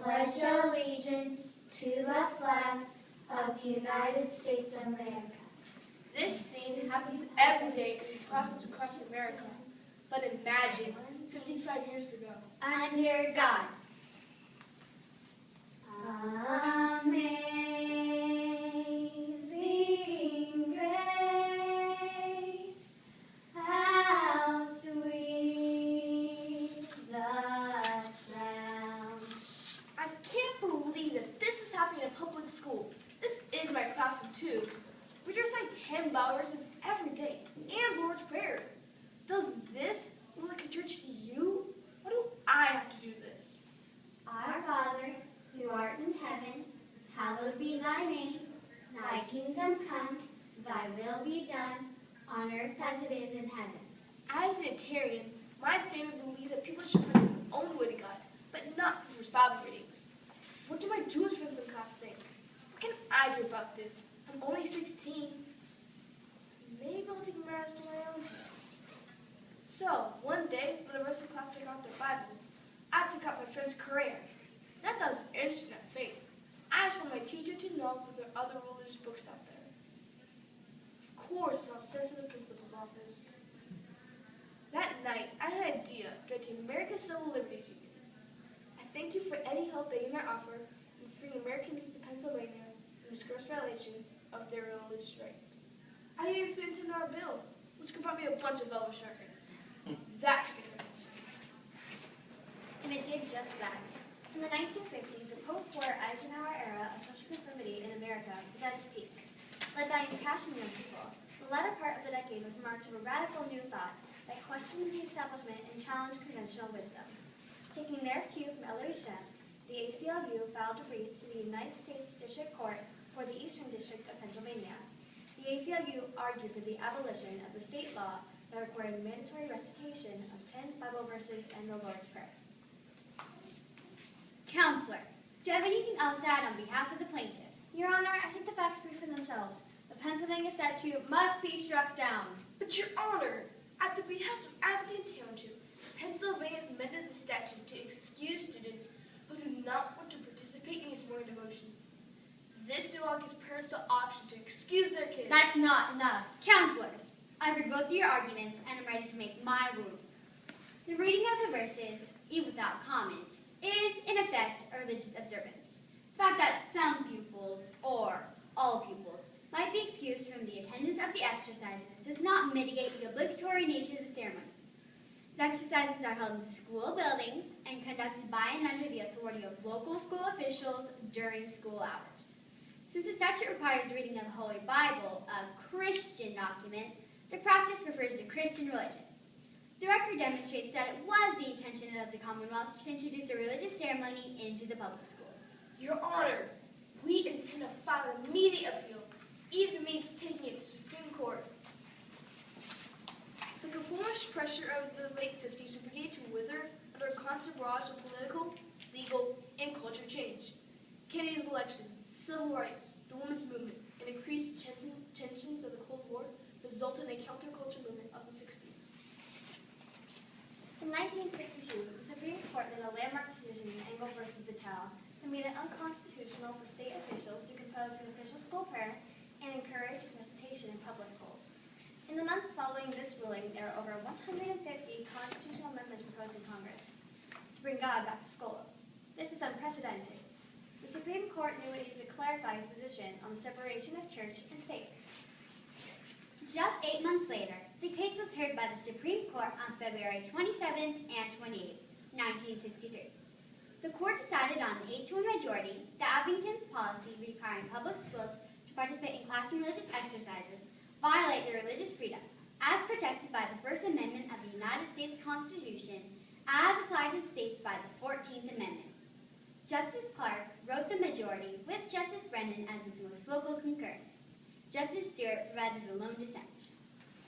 pledge allegiance to the flag of the United States of America. This scene happens every day in classrooms across America. But imagine 55 years ago. Under God. Amazing grace, how sweet the sound. I can't believe that this is happening in public school. This is my classroom too. We recite 10 Bible verses every day and Lord's Prayer. Does this look like a church to you? Why do I have to do this? Our Father, who art in heaven, hallowed be thy name. Thy kingdom come, thy will be done, on earth as it is in heaven. As Unitarians, my family believes that people should find their own way to God, but not through first Bible readings. What do my Jewish friends in class think? What can I do about this? I'm only 16. Maybe I'll take matters to my own hands. So, one day, when the rest of the class took out their Bibles, I took out my friend's Quran. Not that I was interested in faith. I just want my teacher to know that there are other religious books out there. Of course, I'll send to the principal's office. That night, I had an idea to write to American Civil Liberties Union. I thank you for any help that you might offer in freeing American youth to Pennsylvania from this gross violation of their religious rights. I even threw into our bill, which could buy me a bunch of velvet shirts. That should be attention. And it did just that. In the 1950s, the post-war Eisenhower era of social conformity in America was at its peak. Led by impassioned young people, the latter part of the decade was marked of a radical new thought that questioned the establishment and challenged conventional wisdom. Taking their cue from Ellery Shemp, the ACLU filed a brief to the United States District Court for the Eastern District of Pennsylvania. The ACLU argued for the abolition of the state law that required mandatory recitation of 10 Bible verses and the Lord's Prayer. Counselor, do you have anything else to add on behalf of the plaintiff? Your Honor, I think the facts speak for themselves. The Pennsylvania statute must be struck down. But Your Honor, at the behest of Aberdeen Township, Pennsylvania has amended the statute to excuse students who do not want to participate in these morning devotions. This new law gives parents the option to excuse their kids. That's not enough. Counselors, I've heard both of your arguments and I'm ready to make my ruling. The reading of the verses, even without comment, is, in effect, a religious observance. The fact that some pupils, or all pupils, might be excused from the attendance of the exercises does not mitigate the obligatory nature of the ceremony. The exercises are held in school buildings and conducted by and under the authority of local school officials during school hours. Since the statute requires the reading of the Holy Bible, a Christian document, the practice refers to Christian religion. The record demonstrates that it was the intention of the Commonwealth to introduce a religious ceremony into the public schools. Your Honor, we intend to file an immediate appeal, even if it means taking it to the Supreme Court. The conformist pressure of the late 50s would begin to wither under a constant barrage of political, legal, and cultural change. Kennedy's election, civil rights, the women's movement, and increased tensions of the Cold War resulted in a counterculture movement of the 60s. In 1962, the Supreme Court made a landmark decision in Engle v. Patel that made it unconstitutional for state officials to compose an official school prayer and encourage recitation in public schools. In the months following this ruling, there were over 150 constitutional amendments proposed in Congress to bring God back to school. This was unprecedented. The Supreme Court knew it needed to clarify its position on the separation of church and state. Just 8 months later, the case was heard by the Supreme Court on February 27th and 28th, 1963. The court decided on an 8-1 majority that Abington's policy requiring public schools to participate in classroom religious exercises violate their religious freedoms, as protected by the First Amendment of the United States Constitution, as applied to the states by the 14th Amendment. Justice Clark wrote the majority, with Justice Brennan as his most vocal concurrence. Justice Stewart provided a lone dissent.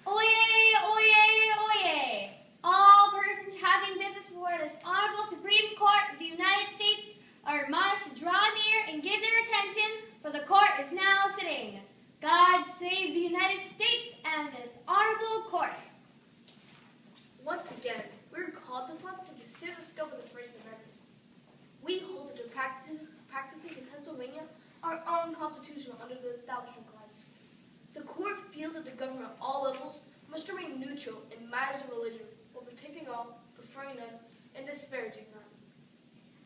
Oyez, oyez, oyez! All persons having business before this Honorable Supreme Court of the United States are admonished to draw near and give their attention, for the court is now sitting. God save the United States and this honorable court. Once again, we're called upon to consider the scope of the First Amendment. We hold it to practice unconstitutional under the Establishment Clause. The court feels that the government at all levels must remain neutral in matters of religion, while protecting all, preferring none, and disparaging none.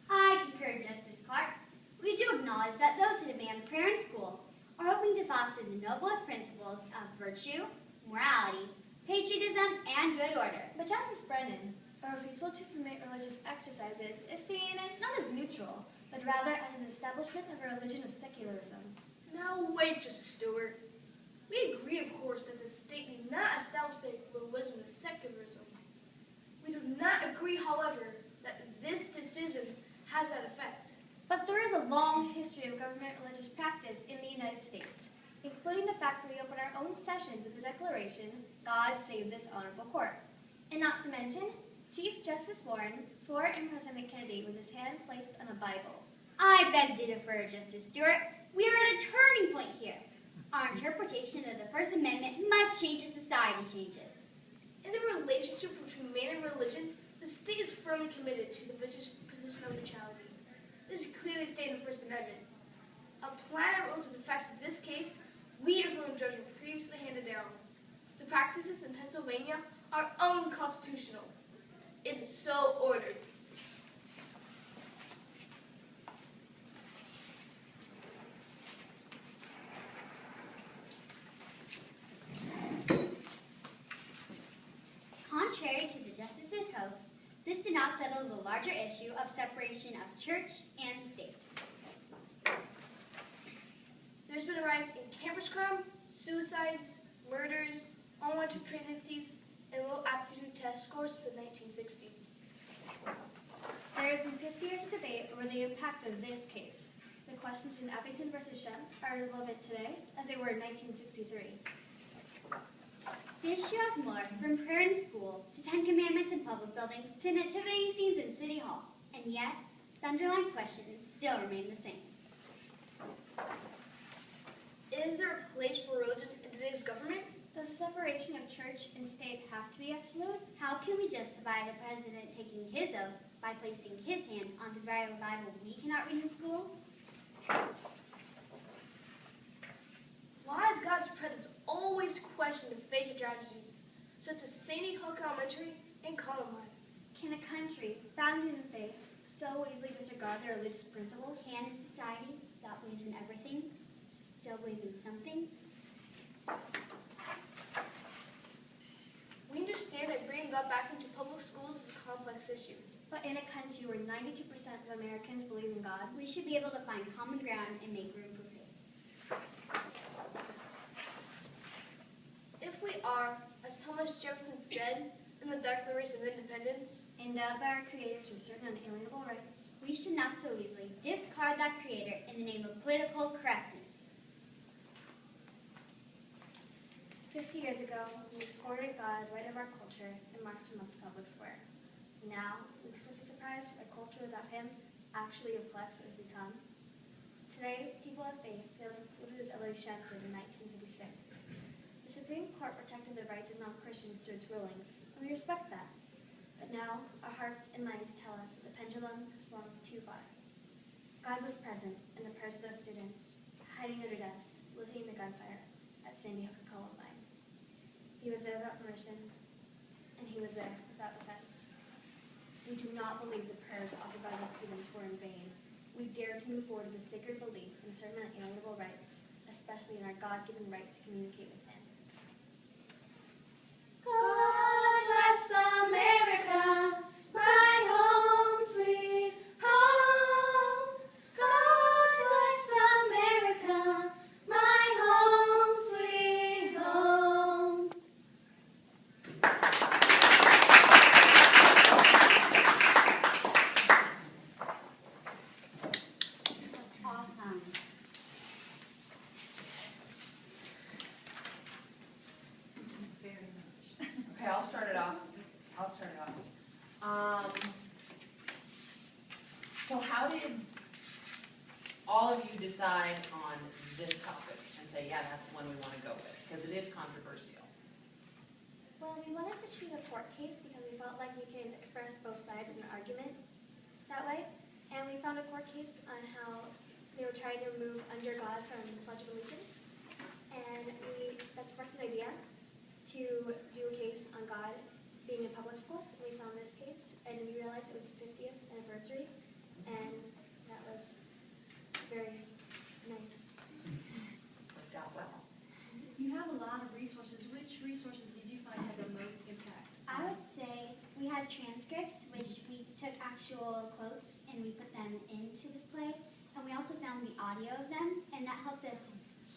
I concur, Justice Clark. We do acknowledge that those who demand prayer in school are hoping to foster the noblest principles of virtue, morality, patriotism, and good order. But Justice Brennan, a refusal to permit religious exercises is seen not as neutral, but rather as an establishment of a religion of secularism. Now wait, Justice Stewart. We agree, of course, that the state need not establish a religion of secularism. We do not agree, however, that this decision has that effect. But there is a long history of government religious practice in the United States, including the fact that we open our own sessions with the declaration, God save this honorable court. And not to mention, Chief Justice Warren swore in President Kennedy with his hand placed on a Bible. I beg to defer, Justice Stewart. We are at a turning point here. Our interpretation of the First Amendment must change as society changes. In the relationship between man and religion, the state is firmly committed to the position of neutrality. This is clearly stated in the First Amendment. Applying our rules to the facts of this case, we affirm the judgment previously handed down. The practices in Pennsylvania are unconstitutional. It is so ordered. Contrary to the Justice's hopes, this did not settle the larger issue of separation of church and state. There's been a rise in campus crime, suicides, murders, unwanted pregnancies, and low aptitude test scores since the 1960s. There has been 50 years of debate over the impact of this case. The questions in Abington versus Shem are relevant today as they were in 1963. The issue has morphed from prayer in school to 10 Commandments in public buildings to nativity scenes in City Hall, and yet the underlying questions still remain the same. Is there a place for religion in today's government? Does the separation of church and state have to be absolute? How can we justify the president taking his oath by placing his hand on the very Bible we cannot read in school? Why is God's presence always questioned in major tragedies, such as Sandy Hook Elementary and Columbine? Can a country founded in faith so easily disregard their religious principles? Can a society that believes in everything still believe in something? We understand that bringing God back into public schools is a complex issue. But in a country where 92% of Americans believe in God, We should be able to find common ground and make room for faith. If we are, as Thomas Jefferson said in the Declaration of Independence, endowed by our creators with certain unalienable rights, We should not so easily discard that creator in the name of political correctness. 50 years ago, we escorted God right of our culture and marched him up the public square. Now, we express our surprise that a culture without him actually reflects what has become. Today, people of faith feel as excluded as Ellery Shem did in 1956. The Supreme Court protected the rights of non-Christians through its rulings, and we respect that. But now, our hearts and minds tell us that the pendulum has swung too far. God was present in the prayers of those students, hiding under desks, listening to gunfire at Sandy Hook and Columbine. He was there without permission, and he was there without defense. We do not believe the prayers offered by the students were in vain. We dare to move forward with a sacred belief in certain unalienable rights, especially in our God-given right to communicate with him. God bless America, my home sweet home. God bless America, my home sweet home. That's awesome. Very much. Okay, I'll start it off. So how did all of you decide on this topic and say, yeah, that's the one we want to go with? Because it is controversial. Well, we wanted to choose a court case because we felt like you can express both sides of an argument that way. And we found a court case on how They were trying to remove under God from the Pledge of Allegiance. And that sparked an idea to do a case on God being in public schools. And we found this case, and we realized it was the 50th anniversary, and that was very nice. Worked out well. You have a lot of resources. Which resources did you find had the most impact? I would say we had transcripts, which we took actual quotes and we put them into this play. And we also found the audio of them, and that helped us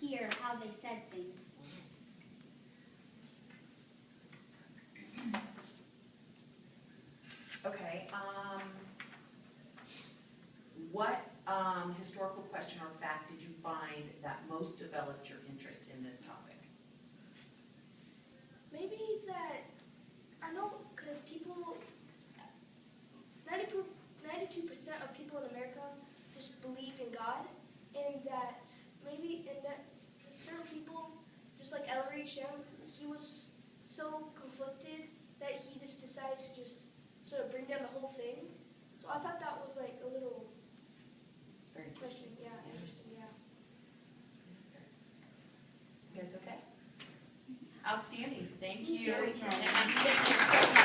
hear how they said things. Okay, what historical question or fact did you find that most developed your interest in this topic? Maybe that, I know, because people, 92% of people in America just believe in God, and that maybe in that certain people, just like Ellery Shem, he was so conflicted that he just decided to just sort of bring down the whole thing. So I thought that was like a little Very question. interesting. Yeah, interesting, yeah. Answer. You guys okay? Outstanding. Thank you. Thank you. And thank you so